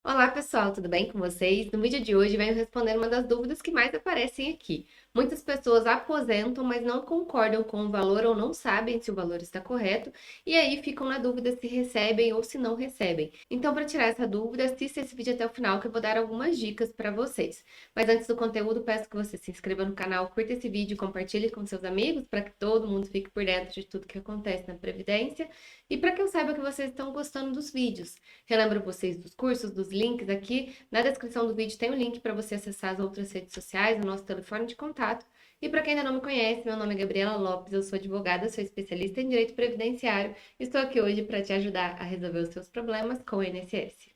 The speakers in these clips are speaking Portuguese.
Olá pessoal, tudo bem com vocês? No vídeo de hoje venho responder uma das dúvidas que mais aparecem aqui. Muitas pessoas aposentam, mas não concordam com o valor ou não sabem se o valor está correto, e aí ficam na dúvida se recebem ou se não recebem. Então, para tirar essa dúvida, assista esse vídeo até o final que eu vou dar algumas dicas para vocês. Mas antes do conteúdo, peço que você se inscreva no canal, curta esse vídeo e compartilhe com seus amigos para que todo mundo fique por dentro de tudo que acontece na Previdência e para que eu saiba que vocês estão gostando dos vídeos. Relembro vocês dos cursos, dos links aqui. Na descrição do vídeo tem o link para você acessar as outras redes sociais, o nosso telefone de contato. E para quem ainda não me conhece, meu nome é Gabriela Lopes, eu sou advogada, sou especialista em direito previdenciário. Estou aqui hoje para te ajudar a resolver os seus problemas com o INSS.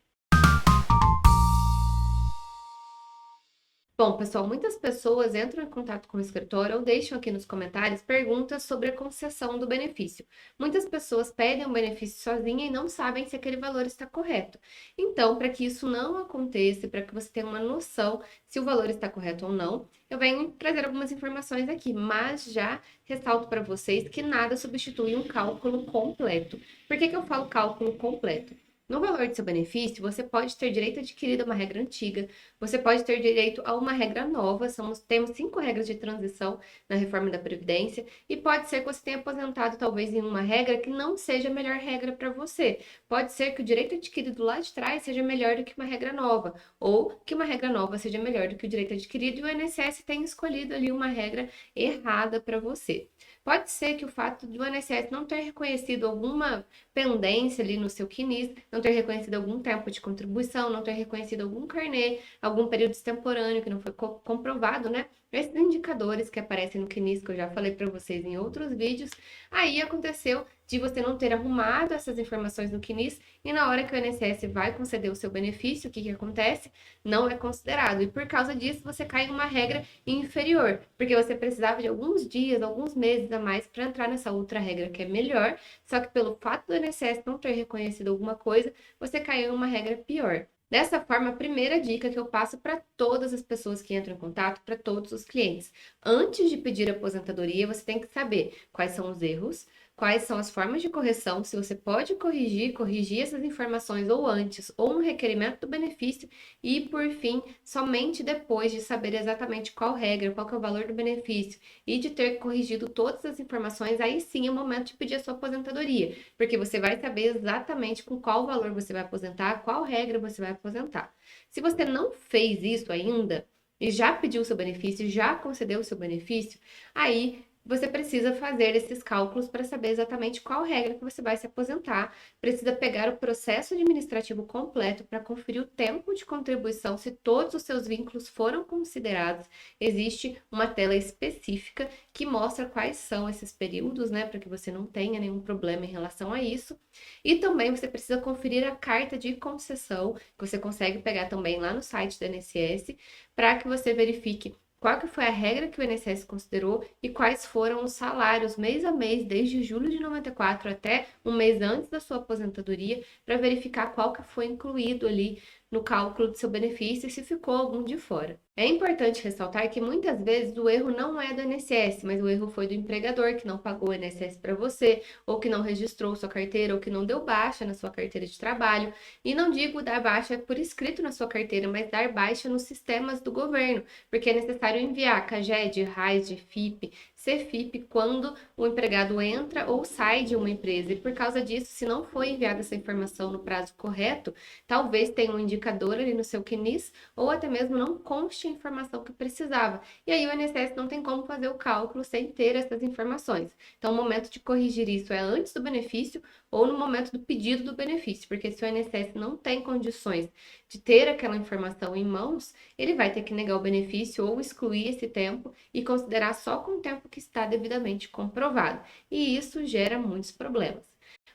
Bom, pessoal, muitas pessoas entram em contato com o escritório ou deixam aqui nos comentários perguntas sobre a concessão do benefício. Muitas pessoas pedem um benefício sozinha e não sabem se aquele valor está correto. Então, para que isso não aconteça, para que você tenha uma noção se o valor está correto ou não, eu venho trazer algumas informações aqui, mas já ressalto para vocês que nada substitui um cálculo completo. Por que eu falo cálculo completo? No valor de seu benefício, você pode ter direito adquirido a uma regra antiga, você pode ter direito a uma regra nova. Temos 5 regras de transição na reforma da Previdência, e pode ser que você tenha aposentado talvez em uma regra que não seja a melhor regra para você. Pode ser que o direito adquirido lá de trás seja melhor do que uma regra nova, ou que uma regra nova seja melhor do que o direito adquirido e o INSS tenha escolhido ali uma regra errada para você. Pode ser que o fato do INSS não ter reconhecido alguma pendência ali no seu CNIS, não ter reconhecido algum tempo de contribuição, não ter reconhecido algum carnê, algum período extemporâneo que não foi comprovado, né? Esses indicadores que aparecem no CNIS, que eu já falei para vocês em outros vídeos, aí aconteceu de você não ter arrumado essas informações no CNIS e na hora que o INSS vai conceder o seu benefício, o que acontece? Não é considerado. E por causa disso, você cai em uma regra inferior, porque você precisava de alguns dias, alguns meses a mais para entrar nessa outra regra que é melhor, só que pelo fato do INSS não ter reconhecido alguma coisa, você caiu em uma regra pior. Dessa forma, a primeira dica que eu passo para todas as pessoas que entram em contato, para todos os clientes: antes de pedir aposentadoria, você tem que saber quais são os erros, quais são as formas de correção, se você pode corrigir essas informações ou antes, ou no requerimento do benefício, e por fim, somente depois de saber exatamente qual regra, qual que é o valor do benefício e de ter corrigido todas as informações, aí sim é o momento de pedir a sua aposentadoria, porque você vai saber exatamente com qual valor você vai aposentar, qual regra você vai aposentar. Se você não fez isso ainda e já pediu o seu benefício, já concedeu o seu benefício, aí você precisa fazer esses cálculos para saber exatamente qual regra que você vai se aposentar. Precisa pegar o processo administrativo completo para conferir o tempo de contribuição, se todos os seus vínculos foram considerados. Existe uma tela específica que mostra quais são esses períodos, né, para que você não tenha nenhum problema em relação a isso. E também você precisa conferir a carta de concessão, que você consegue pegar também lá no site do INSS, para que você verifique qual que foi a regra que o INSS considerou e quais foram os salários mês a mês, desde julho de 94 até um mês antes da sua aposentadoria, para verificar qual que foi incluído ali no cálculo do seu benefício e se ficou algum de fora. É importante ressaltar que muitas vezes o erro não é do INSS, mas o erro foi do empregador que não pagou o INSS para você, ou que não registrou sua carteira, ou que não deu baixa na sua carteira de trabalho. E não digo dar baixa por escrito na sua carteira, mas dar baixa nos sistemas do governo, porque é necessário enviar CAGED, RAID, FIP, CFIP quando o empregado entra ou sai de uma empresa. E por causa disso, se não foi enviada essa informação no prazo correto, talvez tenha um indicador ali no seu CNIS, ou até mesmo não conste a informação que precisava. E aí o INSS não tem como fazer o cálculo sem ter essas informações. Então, o momento de corrigir isso é antes do benefício ou no momento do pedido do benefício, porque se o INSS não tem condições de ter aquela informação em mãos, ele vai ter que negar o benefício ou excluir esse tempo e considerar só com o tempo que está devidamente comprovado. E isso gera muitos problemas.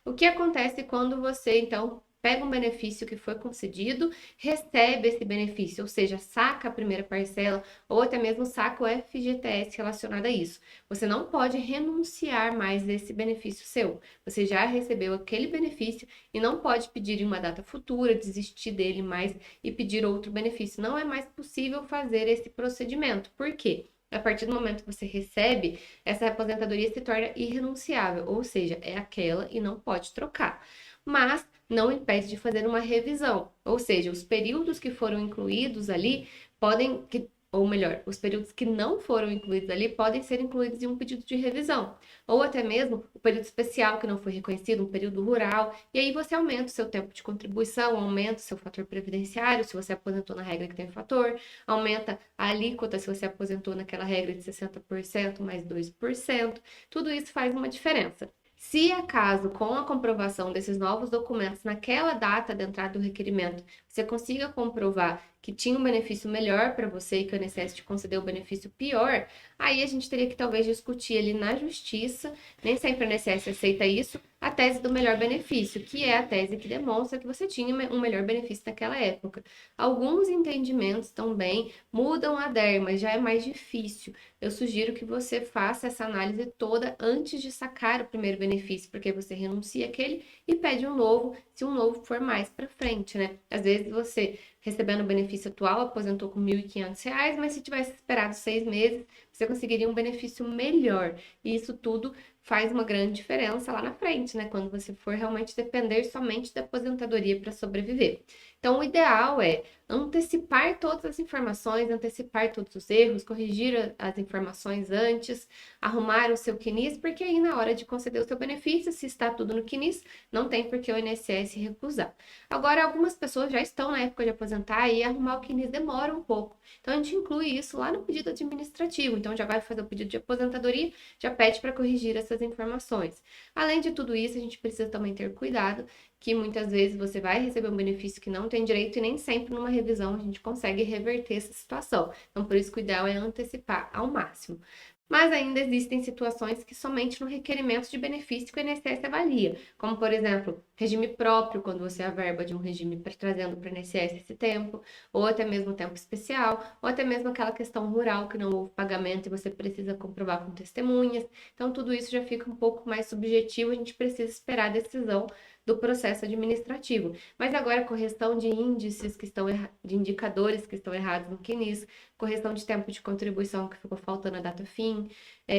O que acontece quando você, então, pega um benefício que foi concedido, recebe esse benefício, ou seja, saca a primeira parcela ou até mesmo saca o FGTS relacionado a isso? Você não pode renunciar mais desse benefício seu. Você já recebeu aquele benefício e não pode pedir em uma data futura, desistir dele mais e pedir outro benefício. Não é mais possível fazer esse procedimento. Por quê? A partir do momento que você recebe, essa aposentadoria se torna irrenunciável, ou seja, é aquela e não pode trocar. Mas não impede de fazer uma revisão. Ou seja, os períodos que foram incluídos ali podem, ou melhor, os períodos que não foram incluídos ali podem ser incluídos em um pedido de revisão. Ou até mesmo o período especial que não foi reconhecido, um período rural, e aí você aumenta o seu tempo de contribuição, aumenta o seu fator previdenciário, se você aposentou na regra que tem fator, aumenta a alíquota se você aposentou naquela regra de 60% mais 2%. Tudo isso faz uma diferença. Se acaso, com a comprovação desses novos documentos, naquela data de entrada do requerimento, você consiga comprovar que tinha um benefício melhor para você e que o INSS te concedeu o benefício pior, aí a gente teria que talvez discutir ali na justiça, nem sempre o INSS aceita isso, a tese do melhor benefício, que é a tese que demonstra que você tinha um melhor benefício naquela época. Alguns entendimentos também mudam a DER, mas já é mais difícil. Eu sugiro que você faça essa análise toda antes de sacar o primeiro benefício, porque você renuncia àquele e pede um novo, se um novo for mais para frente, né? Às vezes você recebendo o benefício atual aposentou com R$ 1.500, mas se tivesse esperado 6 meses, você conseguiria um benefício melhor. E isso tudo faz uma grande diferença lá na frente, né? Quando você for realmente depender somente da aposentadoria para sobreviver. Então, o ideal é antecipar todas as informações, antecipar todos os erros, corrigir as informações antes, arrumar o seu CNIS, porque aí na hora de conceder o seu benefício, se está tudo no CNIS, não tem por que o INSS recusar. Agora, algumas pessoas já estão na época de aposentar e arrumar o CNIS demora um pouco. Então, a gente inclui isso lá no pedido administrativo. Então, já vai fazer o pedido de aposentadoria, já pede para corrigir essas informações. Além de tudo isso, a gente precisa também ter cuidado que muitas vezes você vai receber um benefício que não tem direito e nem sempre numa revisão a gente consegue reverter essa situação. Então, por isso que o ideal é antecipar ao máximo. Mas ainda existem situações que somente no requerimento de benefício que o INSS avalia, como, por exemplo, regime próprio, quando você averba de um regime trazendo para o INSS esse tempo, ou até mesmo tempo especial, ou até mesmo aquela questão rural que não houve pagamento e você precisa comprovar com testemunhas. Então, tudo isso já fica um pouco mais subjetivo, a gente precisa esperar a decisão do processo administrativo. Mas agora, correção de índices que estão de indicadores que estão errados no CNIS, correção de tempo de contribuição que ficou faltando a data fim,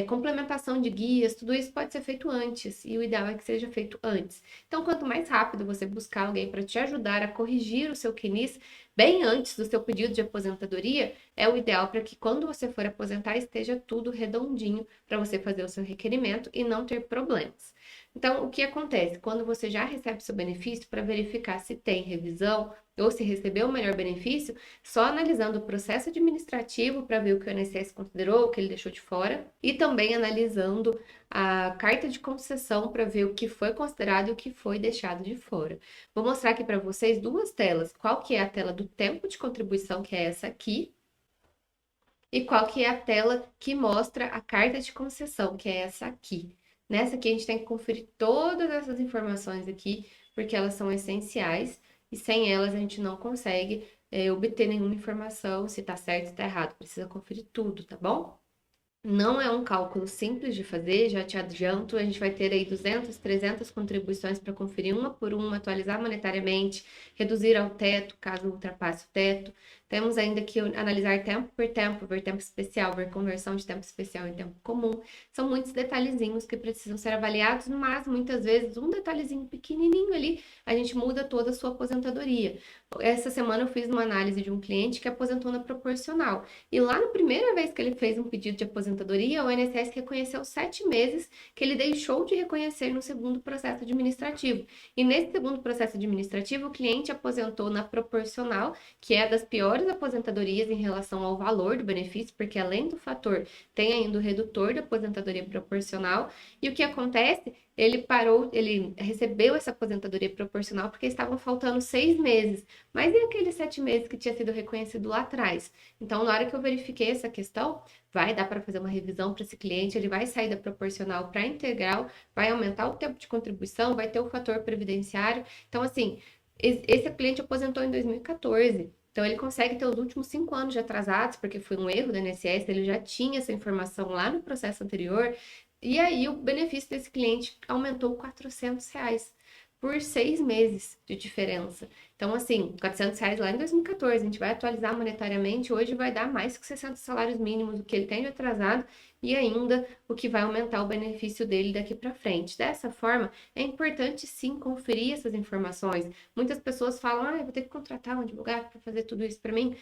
complementação de guias, tudo isso pode ser feito antes, e o ideal é que seja feito antes. Então, quanto mais rápido você buscar alguém para te ajudar a corrigir o seu CNIS, bem antes do seu pedido de aposentadoria, é o ideal para que quando você for aposentar esteja tudo redondinho para você fazer o seu requerimento e não ter problemas. Então, o que acontece? Quando você já recebe seu benefício, para verificar se tem revisão ou se recebeu o melhor benefício, só analisando o processo administrativo para ver o que o INSS considerou, o que ele deixou de fora, e também analisando a carta de concessão para ver o que foi considerado e o que foi deixado de fora. Vou mostrar aqui para vocês duas telas. Qual que é a tela do tempo de contribuição, que é essa aqui, e qual que é a tela que mostra a carta de concessão, que é essa aqui. Nessa aqui a gente tem que conferir todas essas informações aqui, porque elas são essenciais e sem elas a gente não consegue obter nenhuma informação, se tá certo, se tá errado. Precisa conferir tudo, tá bom? Não é um cálculo simples de fazer, já te adianto, a gente vai ter aí 200, 300 contribuições para conferir uma por uma, atualizar monetariamente, reduzir ao teto, caso ultrapasse o teto. Temos ainda que analisar tempo por tempo, ver tempo especial, ver conversão de tempo especial em tempo comum. São muitos detalhezinhos que precisam ser avaliados, mas muitas vezes um detalhezinho pequenininho ali, a gente muda toda a sua aposentadoria. Essa semana eu fiz uma análise de um cliente que aposentou na proporcional. E lá na primeira vez que ele fez um pedido de aposentadoria, o INSS reconheceu 7 meses que ele deixou de reconhecer no segundo processo administrativo. E nesse segundo processo administrativo, o cliente aposentou na proporcional, que é das piores aposentadorias em relação ao valor do benefício, porque além do fator, tem ainda o redutor da aposentadoria proporcional. E o que acontece? Ele recebeu essa aposentadoria proporcional porque estavam faltando 6 meses. Mas e aqueles 7 meses que tinha sido reconhecido lá atrás? Então, na hora que eu verifiquei essa questão, vai dar para fazer uma revisão para esse cliente, ele vai sair da proporcional para integral, vai aumentar o tempo de contribuição, vai ter o fator previdenciário. Então, assim, esse cliente aposentou em 2014. Então, ele consegue ter os últimos 5 anos de atrasados, porque foi um erro da INSS, ele já tinha essa informação lá no processo anterior, e aí o benefício desse cliente aumentou R$ 400. por 6 meses de diferença. Então, assim, R$ 400 lá em 2014, a gente vai atualizar monetariamente, hoje vai dar mais que 60 salários mínimos, o que ele tem de atrasado, e ainda o que vai aumentar o benefício dele daqui para frente. Dessa forma, é importante sim conferir essas informações. Muitas pessoas falam, eu vou ter que contratar um advogado para fazer tudo isso para mim.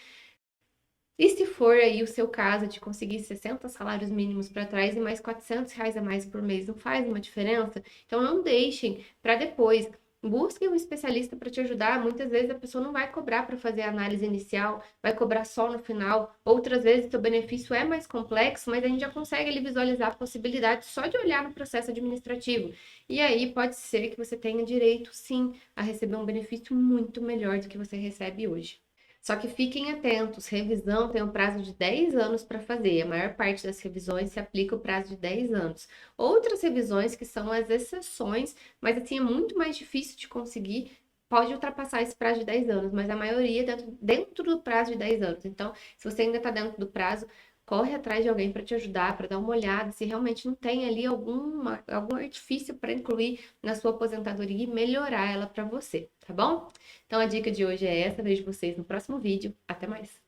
E se for aí o seu caso de conseguir 60 salários mínimos para trás e mais R$ 400 a mais por mês, não faz uma diferença? Então não deixem para depois. Busquem um especialista para te ajudar. Muitas vezes a pessoa não vai cobrar para fazer a análise inicial, vai cobrar só no final. Outras vezes o seu benefício é mais complexo, mas a gente já consegue ali visualizar a possibilidade só de olhar no processo administrativo. E aí pode ser que você tenha direito, sim, a receber um benefício muito melhor do que você recebe hoje. Só que fiquem atentos, revisão tem um prazo de 10 anos para fazer. A maior parte das revisões se aplica o prazo de 10 anos. Outras revisões, que são as exceções, mas assim é muito mais difícil de conseguir, pode ultrapassar esse prazo de 10 anos, mas a maioria dentro do prazo de 10 anos. Então, se você ainda está dentro do prazo, corre atrás de alguém para te ajudar, para dar uma olhada, se realmente não tem ali algum artifício para incluir na sua aposentadoria e melhorar ela para você, tá bom? Então a dica de hoje é essa, vejo vocês no próximo vídeo, até mais!